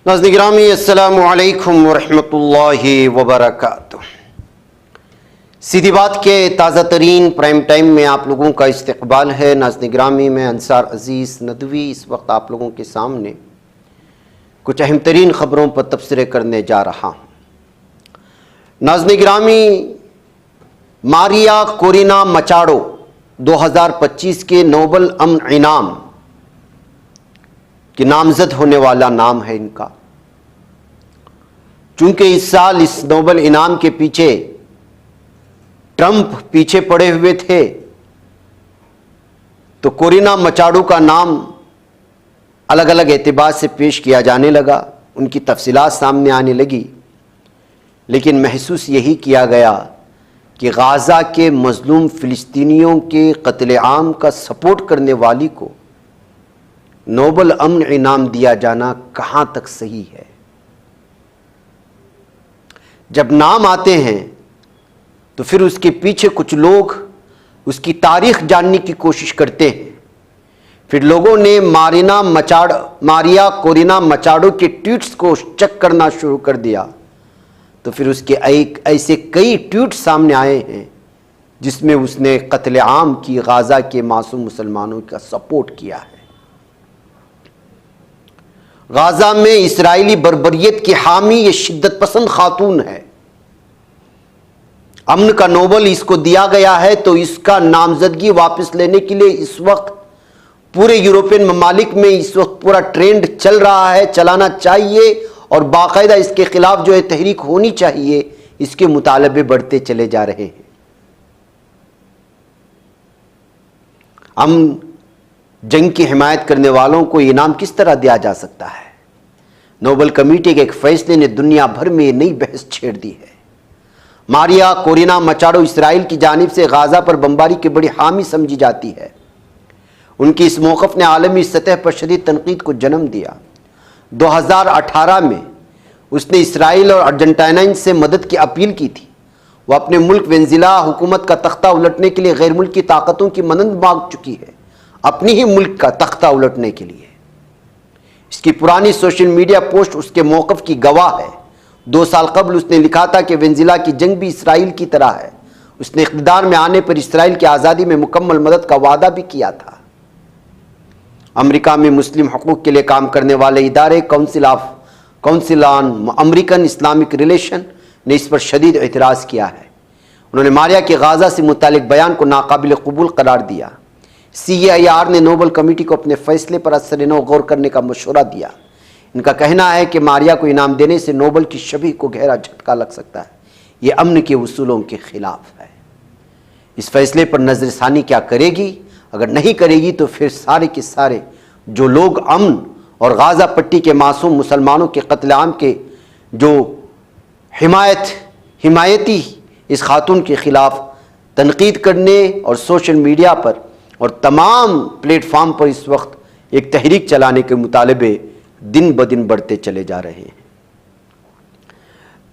नाज़रीन गिरामी अस्सलामु अलैकुम वरहमतुल्लाहि वबरकातुह। सीधी बात के ताज़ा तरीन प्राइम टाइम में आप लोगों का इस्तकबाल है। नाज़रीन गिरामी में अंसार अज़ीज़ नदवी इस वक्त आप लोगों के सामने कुछ अहम तरीन ख़बरों पर तबसरे करने जा रहा हूँ। नाज़रीन गिरामी, मारिया कोरिना मचाडो 2025 के नोबल अमन इनाम कि नामजद होने वाला नाम है इनका। चूंकि इस साल इस नोबल इनाम के पीछे ट्रंप पीछे पड़े हुए थे, तो कोरिना मचाडो का नाम अलग अलग एतबार से पेश किया जाने लगा, उनकी तफसीलात सामने आने लगी। लेकिन महसूस यही किया गया कि गाज़ा के मजलूम फ़िलिस्तीनियों के कत्ल-ए-आम का सपोर्ट करने वाली को नोबल अमन इनाम दिया जाना कहां तक सही है। जब नाम आते हैं तो फिर उसके पीछे कुछ लोग उसकी तारीख जानने की कोशिश करते हैं। फिर लोगों ने मारिया कोरिना मचाडो के ट्वीट्स को चेक करना शुरू कर दिया, तो फिर उसके ऐसे कई ट्वीट सामने आए हैं जिसमें उसने कत्ल-ए-आम की गाज़ा के मासूम मुसलमानों का सपोर्ट किया है। गाज़ा में इसराइली बर्बरियत की हामी ये शिद्दत पसंद खातून है। अमन का नोबल इसको दिया गया है, तो इसका नामजदगी वापस लेने के लिए इस वक्त पूरे यूरोपियन ममालिक में इस वक्त पूरा ट्रेंड चल रहा है, चलाना चाहिए और बाकायदा इसके खिलाफ जो है तहरीक होनी चाहिए, इसके मुतालबे बढ़ते चले जा रहे हैं। अमन जंग की हिमायत करने वालों को इनाम किस तरह दिया जा सकता है? नोबल कमेटी के एक फैसले ने दुनिया भर में नई बहस छेड़ दी है। मारिया कोरिना मचाडो इसराइल की जानिब से गाज़ा पर बमबारी की बड़ी हामी समझी जाती है। उनकी इस मौक़िफ़ ने आलमी सतह पर शदीद तनकीद को जन्म दिया। 2018 में उसने इसराइल और अर्जेंटीना से मदद की अपील की थी। वह अपने मुल्क वेनेज़ुएला हुकूमत का तख्ता उलटने के लिए गैर मुल्की ताकतों की मदद मांग चुकी है, अपनी ही मुल्क का तख्ता उलटने के लिए। इसकी पुरानी सोशल मीडिया पोस्ट उसके मौक़िफ़ की गवाह है। 2 साल कबल उसने लिखा था कि वेनेज़ुएला की जंग भी इसराइल की तरह है। उसने इक़्तिदार में आने पर इसराइल की आज़ादी में मुकम्मल मदद का वादा भी किया था। अमेरिका में मुस्लिम हकूक़ के लिए काम करने वाले इदारे council on American Islamic relation ने इस पर शदीद एतराज़ किया है। उन्होंने मारिया के गाज़ा से मुतालिक बयान को नाकाबिल कबूल करार दिया। CEIR ने नोबल कमेटी को अपने फैसले पर असर-ए-नौ गौर करने का मशवरा दिया। इनका कहना है कि मारिया को इनाम देने से नोबल की छवि को गहरा झटका लग सकता है। ये अमन के उसूलों के खिलाफ है। इस फैसले पर नज़रसानी क्या करेगी? अगर नहीं करेगी तो फिर सारे के सारे जो लोग अमन और गाज़ा पट्टी के मासूम मुसलमानों के कत्ल-ए-आम के जो हिमायती इस खातून के ख़िलाफ़ तनकीद करने और सोशल मीडिया पर और तमाम प्लेटफार्म पर इस वक्त एक तहरीक चलाने के मुतालबे दिन ब दिन बढ़ते चले जा रहे हैं।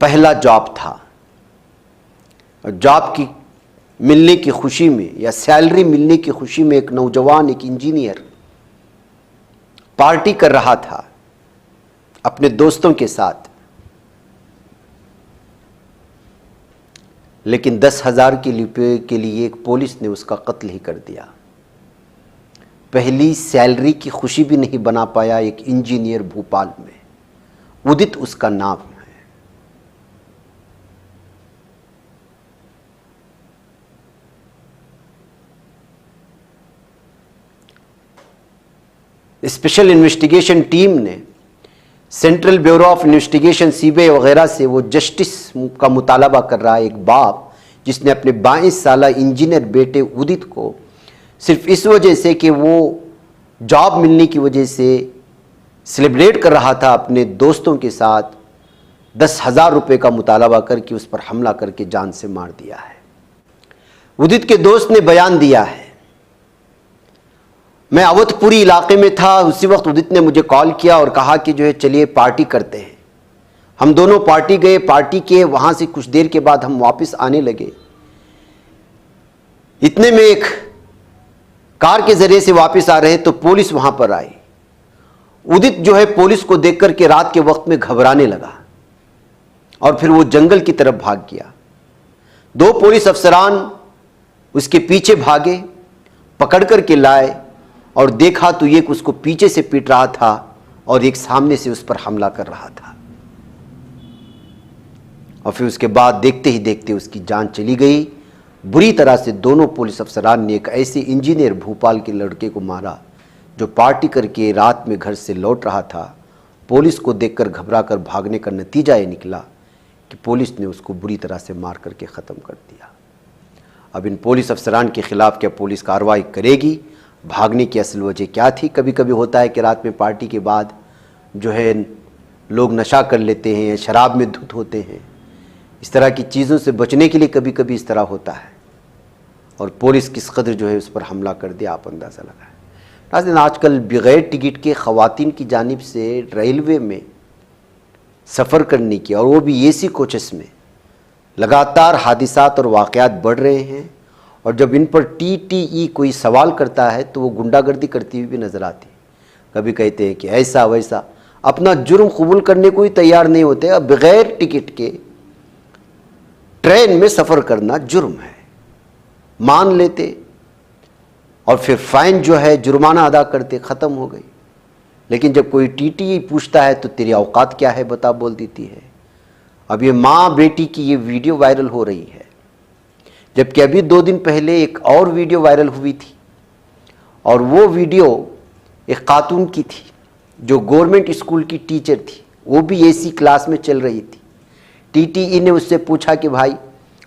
पहला जॉब था और जॉब की मिलने की खुशी में या सैलरी मिलने की खुशी में एक नौजवान, एक इंजीनियर पार्टी कर रहा था अपने दोस्तों के साथ, लेकिन 10,000 रुपये के लिए एक पुलिस ने उसका कत्ल ही कर दिया। पहली सैलरी की खुशी भी नहीं बना पाया एक इंजीनियर भोपाल में, उदित उसका नाम है। स्पेशल इन्वेस्टिगेशन टीम ने central bureau of investigation CBI वगैरह से वो जस्टिस का मुतालबा कर रहा है। एक बाप जिसने अपने 22 साला इंजीनियर बेटे उदित को सिर्फ इस वजह से कि वो जॉब मिलने की वजह से सेलिब्रेट कर रहा था अपने दोस्तों के साथ, 10,000 रुपये का मुतालबा करके उस पर हमला करके जान से मार दिया है। उदित के दोस्त ने बयान दिया है, मैं अवधपुरी इलाके में था, उसी वक्त उदित ने मुझे कॉल किया और कहा कि जो है चलिए पार्टी करते हैं। हम दोनों पार्टी गए, पार्टी किए, वहाँ से कुछ देर के बाद हम वापस आने लगे। इतने में एक कार के जरिए से वापस आ रहे तो पुलिस वहां पर आई उदित जो है पुलिस को देख करके रात के वक्त में घबराने लगा और फिर वो जंगल की तरफ भाग गया। 2 पुलिस अफसरान उसके पीछे भागे, पकड़ करके लाए और देखा तो एक उसको पीछे से पीट रहा था और एक सामने से उस पर हमला कर रहा था। और फिर उसके बाद देखते ही देखते उसकी जान चली गई। बुरी तरह से दोनों पुलिस अफसरान ने एक ऐसे इंजीनियर भोपाल के लड़के को मारा जो पार्टी करके रात में घर से लौट रहा था। पुलिस को देखकर घबरा कर भागने का नतीजा ये निकला कि पुलिस ने उसको बुरी तरह से मार करके ख़त्म कर दिया। अब इन पुलिस अफसरान के खिलाफ क्या पुलिस कार्रवाई करेगी? भागने की असल वजह क्या थी? कभी कभी होता है कि रात में पार्टी के बाद जो है लोग नशा कर लेते हैं, शराब में धुत होते हैं। इस तरह की चीज़ों से बचने के लिए कभी कभी इस तरह होता है और पुलिस किस कदर जो है उस पर हमला कर दिया, आप अंदाज़ा लगाएं। नाज़रीन, आजकल बगैर टिकट के ख़वातीन की जानिब से रेलवे में सफ़र करने की और वो भी एसी कोचेस में लगातार हादिसात और वाक़यात बढ़ रहे हैं। और जब इन पर टीटीई कोई सवाल करता है तो वो गुंडागर्दी करती हुई भी नज़र आती है। कभी कहते हैं कि ऐसा वैसा, अपना जुर्म कबूल करने को ही तैयार नहीं होते। अब बगैर टिकट के ट्रेन में सफ़र करना जुर्म है, मान लेते और फिर फ़ाइन जो है जुर्माना अदा करते, ख़त्म हो गई। लेकिन जब कोई टीटीई पूछता है तो तेरी औकात क्या है बता, बोल देती है। अब ये माँ बेटी की ये वीडियो वायरल हो रही है, जबकि अभी 2 दिन पहले एक और वीडियो वायरल हुई थी और वो वीडियो एक खातून की थी जो गवर्नमेंट स्कूल की टीचर थी, वो भी एसी क्लास में चल रही थी। टीटीई ने उससे पूछा कि भाई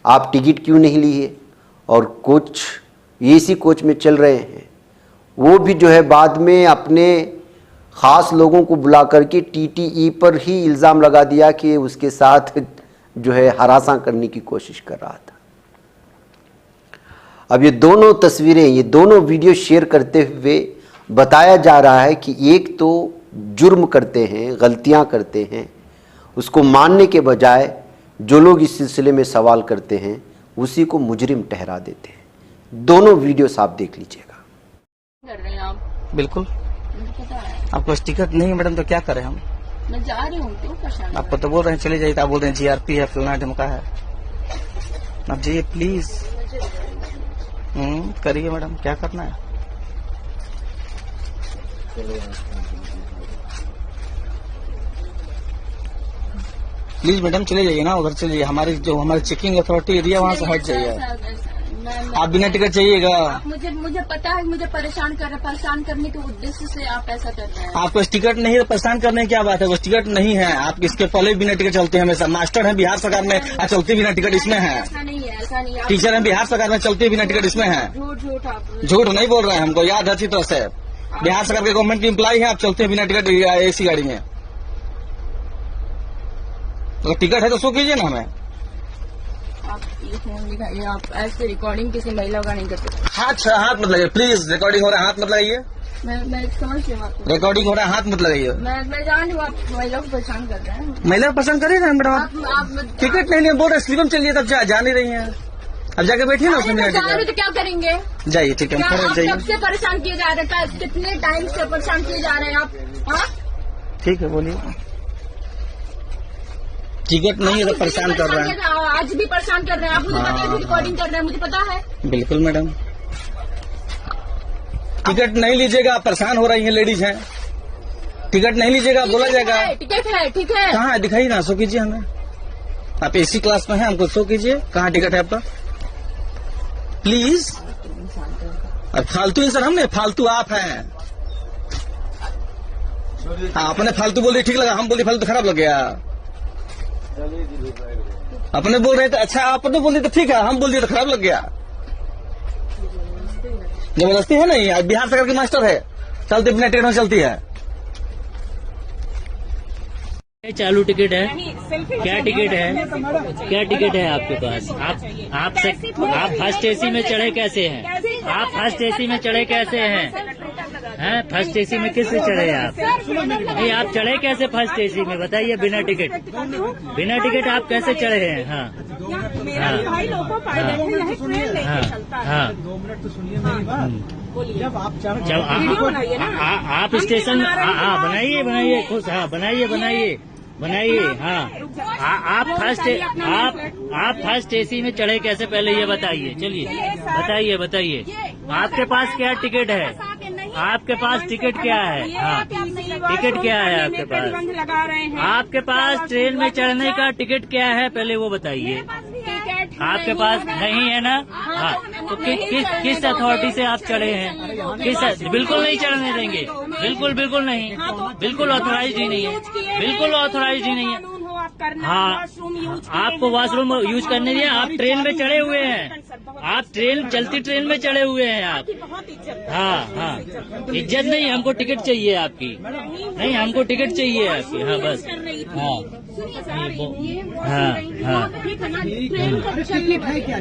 आप टिकट क्यों नहीं लिए और कोच एसी कोच में चल रहे हैं। वो भी जो है बाद में अपने ख़ास लोगों को बुला करके टीटीई पर ही इल्ज़ाम लगा दिया कि उसके साथ जो है हरासा करने की कोशिश कर रहा था। अब ये दोनों तस्वीरें, ये दोनों वीडियो शेयर करते हुए बताया जा रहा है कि एक तो जुर्म करते हैं, गलतियां करते हैं, उसको मानने के बजाय जो लोग इस सिलसिले में सवाल करते हैं उसी को मुजरिम ठहरा देते हैं। दोनों वीडियोस आप देख लीजिएगा। कर रहे हैं आप? बिल्कुल। मुझे पता है। आपको टिकट नहीं है मैडम तो क्या करें हम? मैं जा रही हूँ, क्यों परेशान? आपको तो बोल रहे हैं चले जाइए, आप बोल रहे हैं जीआरपी है, फलाना ढमका है। आप जाइए प्लीज। करिए मैडम, क्या करना है? प्लीज मैडम चले जाइए ना, उधर चले जाइए। हमारी चेकिंग अथॉरिटी एरिया वहाँ से हट जाइए। आप बिना टिकट जाइएगा। मुझे पता है, मुझे परेशान करने के उद्देश्य से आप ऐसा कर रहे हैं। आपको टिकट नहीं है, परेशान करने की क्या बात है? वो टिकट नहीं है, आप इसके पहले बिना टिकट चलते हैं हमेशा। मास्टर है बिहार सरकार में, चलते बिना टिकट इसमें है। ऐसा नहीं है, ऐसा नहीं है। टीचर है बिहार सरकार में, चलते बिना टिकट इसमें है। झूठ नहीं बोल रहे हैं, हमको याद है अच्छी तरह से। बिहार सरकार के गवर्नमेंट की एम्प्लॉय है, आप चलते हैं बिना टिकट एसी गाड़ी में। तो टिकट है तो शो कीजिए ना हमें। आप ये फोन दिखाइए, आप ऐसे रिकॉर्डिंग किसी महिला का नहीं करते। हाथ मत लगाइए प्लीज। रिकॉर्डिंग हो रहा है, हाथ मत लगाइए। मैं समझ रही हूँ आपको। रिकॉर्डिंग हो रहा है, हाथ मत लगाइए। मैं जान रही हूँ आप महिला को परेशान कर रहे हैं। महिला को पसंद करिए ना मैडम। आप टिकट नहीं बोल रहे, स्लीपर चलिए, तब जा नहीं रही है। अब जाके बैठिए ना उसमें। तो क्या करेंगे? जाइए, ठीक है, जाइए। कब से परेशान किए जा रहे हैं? कितने टाइम से परेशान किए जा रहे हैं आप? ठीक है, बोलिए। टिकट नहीं है तो परेशान कर रहे हैं। आज भी परेशान कर रहे हैं आप। मुझे पता है, रिकॉर्डिंग कर रहे हैं, मुझे पता है। बिल्कुल मैडम, टिकट नहीं लीजिएगा, आप परेशान हो रही हैं, लेडीज हैं। टिकट नहीं लीजिएगा, बोला जाएगा। टिकट है, ठीक है। कहाँ है दिखाइए ना, शो कीजिए हमें। आप एसी क्लास में हैं, हमको शो कीजिए कहाँ टिकट है आपका, प्लीज। और फालतू इंसान हम नहीं, फालतू आप हैं। हाँ, अपने फालतू बोल रही ठीक लगा, हम बोलिए फालतू खराब लग गया। अपने बोल रहे थे अच्छा, आपने बोल दिया तो ठीक है, हम बोल दिए तो खराब लग गया। जबरदस्ती है नहीं, बिहार सरकार की मास्टर है, चलते बिना टिकट में चलती है। चालू टिकट है? क्या टिकट है? क्या टिकट है आपके पास? आप फर्स्ट एसी में चढ़े कैसे हैं? आप फर्स्ट एसी में चढ़े कैसे हैं? फर्स्ट एसी में किससे चढ़े आप? नहीं, आप चढ़े कैसे फर्स्ट एसी में बताइए? बिना टिकट आप कैसे चढ़े हैं? हाँ, मेरा भी भाई लोको पायलट है, यही ट्रेन लेके चलता है। 2 मिनट तो सुनिए मेरी बात। बोलिए। जब आप वीडियो बनाइए ना। आप स्टेशन बनाइए खुश, हाँ बनाइए हाँ। आप फर्स्ट एसी में चढ़े कैसे, पहले ये बताइए। चलिए बताइए आपके पास क्या टिकट है, आपके पास टिकट क्या है? हाँ, टिकट क्या है आपके पास? लगा रहे हैं आपके पास ट्रेन में चढ़ने का टिकट क्या है, पहले वो बताइए। आपके पास नहीं है ना? हाँ, तो किस अथॉरिटी से आप चढ़े हैं? बिल्कुल नहीं चढ़ने देंगे, बिल्कुल नहीं, बिल्कुल ऑथोराइज ही नहीं है, बिल्कुल ऑथोराइज ही नहीं है। हाँ, आपको वॉशरूम यूज करने दिए, आप ट्रेन में चढ़े हुए हैं, आप चलती ट्रेन में चढ़े हुए हैं आप। हाँ, इज्जत नहीं, हमको टिकट चाहिए आपकी, नहीं हमको टिकट चाहिए आपकी। हाँ बस, हाँ टिकट है क्या?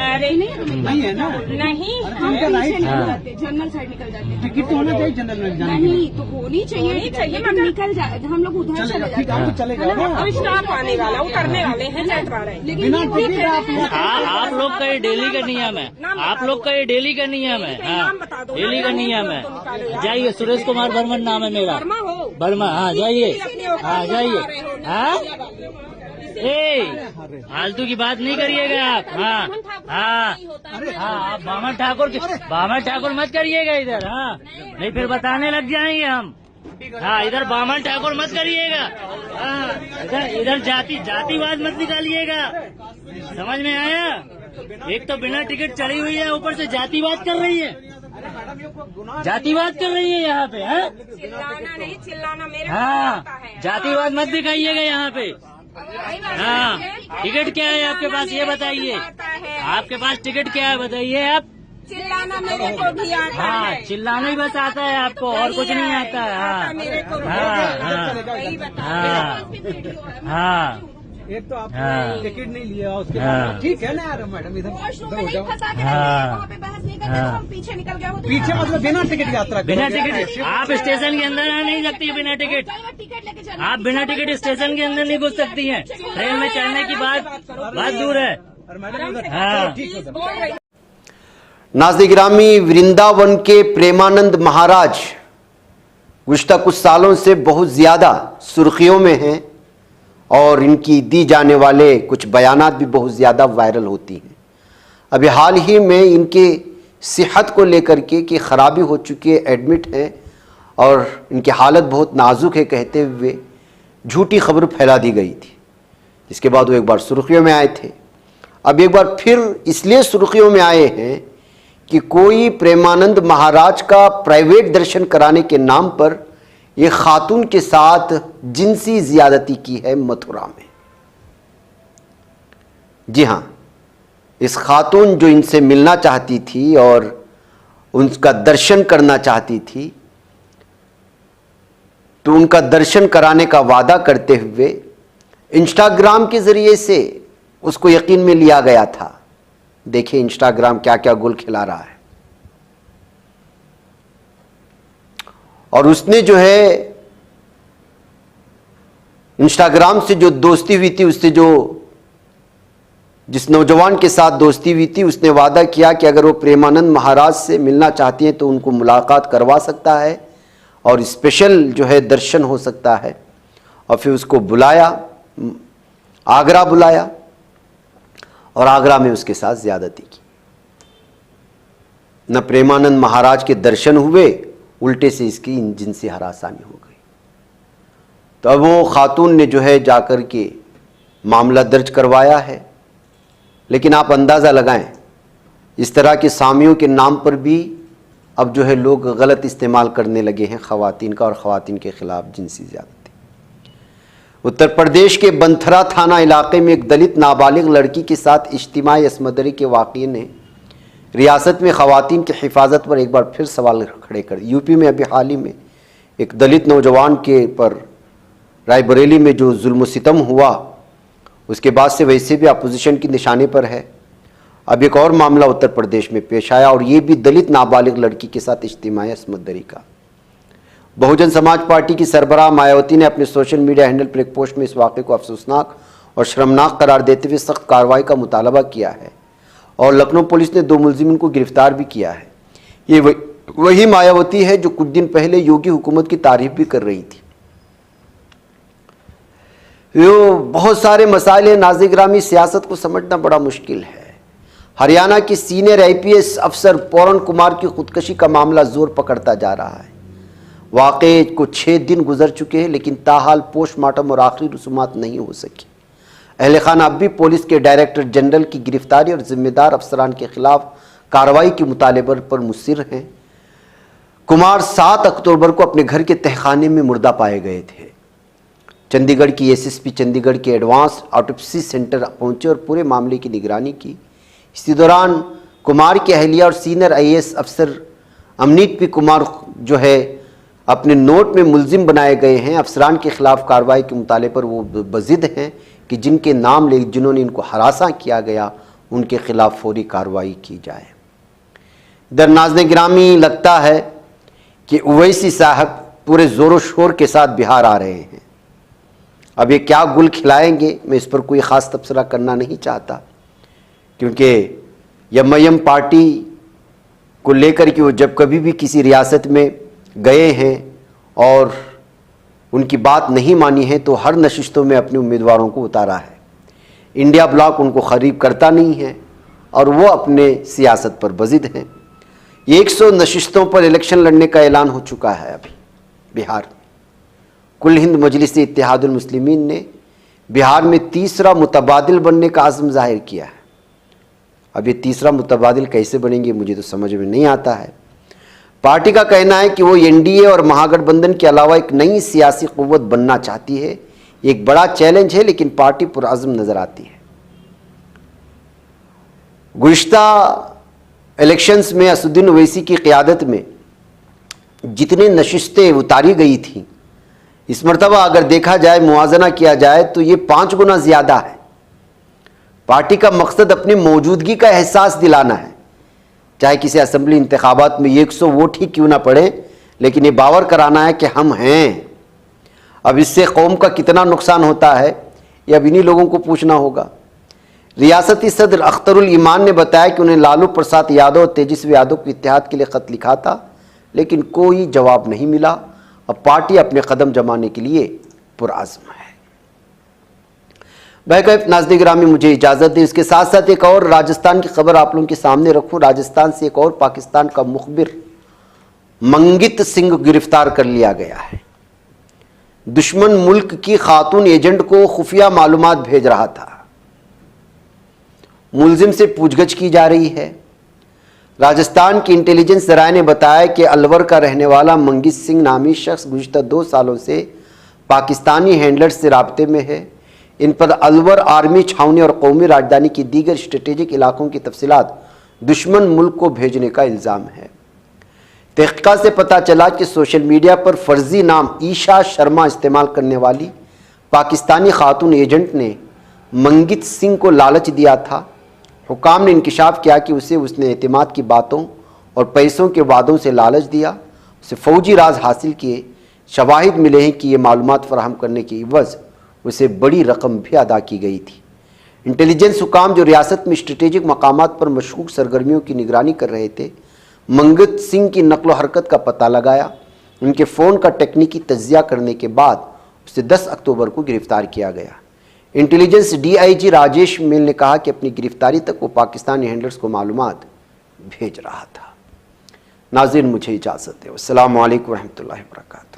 अरे नहीं है ना? नहीं, हम जनरल साइड निकल जाते हैं। टिकट तो होना चाहिए जनरल में जाने नहीं तो होनी चाहिए मगर निकल जाए, हम लोग उधर चले जाते हैं। तो चलेगा ना? अब स्टाफ आने वाला, उतरने वाले हैं, चढ़ रहे हैं। बिना टिकट आप लोग का ये डेली का नियम है, आप लोग का ये डेली का नियम है। हाँ, डेली का नियम है। जाइए, सुरेश कुमार बर्मन नाम है मेरा, वर्मा। हाँ जाइए, हाँ जाइए। हाँ, फालतू की बात नहीं करिएगा आप। हाँ, आप बामन ठाकुर मत करिएगा इधर। हाँ, नहीं फिर बताने लग जाएंगे हम। हाँ, इधर बामन ठाकुर मत करिएगा। हाँ, इधर जातिवाद मत निकालिएगा, समझ में आया? एक तो बिना टिकट चढ़ी हुई है, ऊपर से जातिवाद कर रही है, जातिवाद कर रही है यहाँ पे। है चिल्लाना मेरे। हाँ, जातिवाद मत दिखाइएगा यहाँ पे। हाँ, टिकट क्या है आपके पास ये बताइए, आपके पास टिकट क्या है बताइए आप। चिल्लाना मेरे को भी आता है। हाँ, चिल्लाना ही बस आता है आपको, और कुछ नहीं आता है। हाँ, एक तो आप हाँ। टिकट नहीं लिया, उसके हाँ। बाद ठीक है ना यार मैडम, इधर हो जाओ। पीछे निकल गया, पीछे मतलब बिना टिकट यात्रा बिना टिकट आप स्टेशन के अंदर आ नहीं सकती है बिना टिकट। आप बिना टिकट स्टेशन के अंदर नहीं घुस सकती हैं। ट्रेन में चढ़ने की बात दूर है। हाँ, नाज़रीन गिरामी, वृंदावन के प्रेमानंद महाराज गुज़िश्ता कुछ सालों से बहुत ज़्यादा सुर्खियों में हैं और इनकी दी जाने वाले कुछ बयानात भी बहुत ज़्यादा वायरल होती हैं। अभी हाल ही में इनके सेहत को लेकर के कि ख़राबी हो चुकी है, एडमिट हैं और इनकी हालत बहुत नाजुक है कहते हुए झूठी खबर फैला दी गई थी, जिसके बाद वो एक बार सुर्खियों में आए थे। अब एक बार फिर इसलिए सुर्खियों में आए हैं कि कोई प्रेमानंद महाराज का प्राइवेट दर्शन कराने के नाम पर ये खातून के साथ जिनसी ज्यादती की है मथुरा में। जी हां, इस खातून जो इनसे मिलना चाहती थी और उनका दर्शन करना चाहती थी, तो उनका दर्शन कराने का वादा करते हुए इंस्टाग्राम के जरिए से उसको यकीन में लिया गया था। देखिए इंस्टाग्राम क्या क्या गुल खिला रहा है। और उसने जो है इंस्टाग्राम से जो दोस्ती हुई थी, उससे जिस नौजवान के साथ दोस्ती हुई थी, उसने वादा किया कि अगर वो प्रेमानंद महाराज से मिलना चाहती हैं तो उनको मुलाकात करवा सकता है और स्पेशल जो है दर्शन हो सकता है। और फिर उसको बुलाया, आगरा बुलाया और आगरा में उसके साथ ज्यादती की। न प्रेमानंद महाराज के दर्शन हुए, उल्टे से इसकी जिनसी हरासानी हो गई। तो अब वो खातून ने जो है जाकर के मामला दर्ज करवाया है। लेकिन आप अंदाज़ा लगाएं, इस तरह के सामियों के नाम पर भी अब जो है लोग गलत इस्तेमाल करने लगे हैं ख़वातीन का और ख़वातीन के ख़िलाफ़ जिनसी ज़्यादती। उत्तर प्रदेश के बंथरा थाना इलाके में एक दलित नाबालिग लड़की के साथ इज्तिमाई असमदरी के वाक़ये ने रियासत में ख़वातीन की हिफाजत पर एक बार फिर सवाल खड़े कर। यूपी में अभी हाल ही में एक दलित नौजवान के पर रायबरेली में जो जुल्म सितम हुआ, उसके बाद से वैसे भी अपोजिशन की निशाने पर है। अब एक और मामला उत्तर प्रदेश में पेश आया और ये भी दलित नाबालिग लड़की के साथ इज्तिमाई असमदरी का। बहुजन समाज पार्टी की सरबराह मायावती ने अपने सोशल मीडिया हैंडल पर एक पोस्ट में इस वाक़े को अफसोसनाक और शर्मनाक करार देते हुए सख्त कार्रवाई का मुतालबा किया है और लखनऊ पुलिस ने 2 मुलजिमों को गिरफ्तार भी किया है। ये वही मायावती है जो कुछ दिन पहले योगी हुकूमत की तारीफ भी कर रही थी। यो बहुत सारे मसाइल हैं नाज़-ए-गिरामी, सियासत को समझना बड़ा मुश्किल है। हरियाणा की सीनियर आईपीएस अफसर पौरण कुमार की खुदकशी का मामला जोर पकड़ता जा रहा है। वाक़े को 6 दिन गुजर चुके हैं लेकिन ताहाल पोस्टमार्टम और आखिरी रसूमात नहीं हो सकी। अहले खाना अब भी पुलिस के डायरेक्टर जनरल की गिरफ्तारी और जिम्मेदार अफसरान के खिलाफ कार्रवाई के मुतालबे पर मुसिर हैं। कुमार 7 अक्टूबर को अपने घर के तहखाने में मुर्दा पाए गए थे। चंडीगढ़ की एसएसपी चंडीगढ़ के एडवांस ऑटोप्सी सेंटर पहुंचे और पूरे मामले की निगरानी की। इसी दौरान कुमार की अहलिया और सीनियर आईएएस अफसर अमनीत पी कुमार जो है अपने नोट में मुलजिम बनाए गए हैं। अफसरान के खिलाफ कार्रवाई के मुताले पर वो बजिद हैं कि जिनके नाम ले जिन्होंने इनको हरासा किया गया उनके खिलाफ फौरी कार्रवाई की जाए। इधर नाज़-ए-गिरामी लगता है कि उवैसी साहब पूरे ज़ोर शोर के साथ बिहार आ रहे हैं। अब ये क्या गुल खिलाएंगे, मैं इस पर कोई ख़ास तबसरा करना नहीं चाहता, क्योंकि एमआईएम पार्टी को लेकर के वो जब कभी भी किसी रियासत में गए हैं और उनकी बात नहीं मानी है तो हर नशिस्तों में अपने उम्मीदवारों को उतारा है। इंडिया ब्लॉक उनको करीब करता नहीं है और वो अपने सियासत पर बजिद हैं। 100 नशिस्तों पर इलेक्शन लड़ने का ऐलान हो चुका है अभी बिहार में। कुल हिंद मजलिस इत्तेहादुल मुस्लिमीन ने बिहार में तीसरा मुतबादिल बनने का आज़म जाहिर किया है। अब ये तीसरा मुतबादिल कैसे बनेंगे मुझे तो समझ में नहीं आता है। पार्टी का कहना है कि वो एनडीए और महागठबंधन के अलावा एक नई सियासी कुव्वत बनना चाहती है। एक बड़ा चैलेंज है लेकिन पार्टी पुरअज़्म नजर आती है। गुज़िश्ता इलेक्शंस में असदुद्दीन ओवैसी की क़ियादत में जितनी नशिस्तें उतारी गई थी, इस मरतबा अगर देखा जाए, मुआवजा किया जाए तो ये 5 गुना ज़्यादा है। पार्टी का मकसद अपनी मौजूदगी का एहसास दिलाना है, चाहे किसी असेंबली इंतखाबात में 100 वोट ही क्यों ना पड़े, लेकिन ये बावर कराना है कि हम हैं। अब इससे कौम का कितना नुकसान होता है ये अब इन्हीं लोगों को पूछना होगा। रियासती सदर अख्तरुल ईमान ने बताया कि उन्हें लालू प्रसाद यादव और तेजस्वी यादव को इत्तेहाद के लिए ख़त लिखा था लेकिन कोई जवाब नहीं मिला। अब पार्टी अपने कदम जमाने के लिए पुरअज़्म है। बहरकैफ नाज़-ए-गिरामी मुझे इजाज़त दें। इसके साथ साथ एक और राजस्थान की खबर आप लोगों के सामने रखूं। राजस्थान से एक और पाकिस्तान का मुखबिर मंगित सिंह गिरफ्तार कर लिया गया है। दुश्मन मुल्क की खातून एजेंट को खुफिया मालूमात भेज रहा था। मुलजिम से पूछगछ की जा रही है। राजस्थान की इंटेलिजेंस ज़राए ने बताया कि अलवर का रहने वाला मंगित सिंह नामी शख्स गुज़िश्ता 2 सालों से पाकिस्तानी हैंडलर्स से राब्ते में है। इन पर अलवर आर्मी छावनी और कौमी राजधानी की दीगर स्ट्रेटेजिक इलाकों की तफसीलात दुश्मन मुल्क को भेजने का इल्ज़ाम है। तहक़ीक़ात से पता चला कि सोशल मीडिया पर फर्जी नाम ईशा शर्मा इस्तेमाल करने वाली पाकिस्तानी खातून एजेंट ने मंगित सिंह को लालच दिया था। हुकाम ने इंकिशाफ किया कि उसने एतमाद की बातों और पैसों के वादों से लालच दिया, उसे फ़ौजी राज हासिल किए। शवाहिद मिले हैं कि ये मालूमात फराहम करने की इवज़ उसे बड़ी रकम भी अदा की गई थी। इंटेलिजेंस हुकाम जो रियासत में स्ट्रेटेजिक मकामात पर मशकूक सरगर्मियों की निगरानी कर रहे थे, मंगित सिंह की नकलो हरकत का पता लगाया। उनके फ़ोन का टेक्निकी तज्जिया करने के बाद उसे 10 अक्टूबर को गिरफ्तार किया गया। इंटेलिजेंस डीआईजी राजेश मिल ने कहा कि अपनी गिरफ्तारी तक वो पाकिस्तानी हैंडलर्स को मालूमात भेज रहा था। नाज़रीन मुझे इजाज़त दें। अस्सलामु अलैकुम व रहमतुल्लाहि व बरकातहू।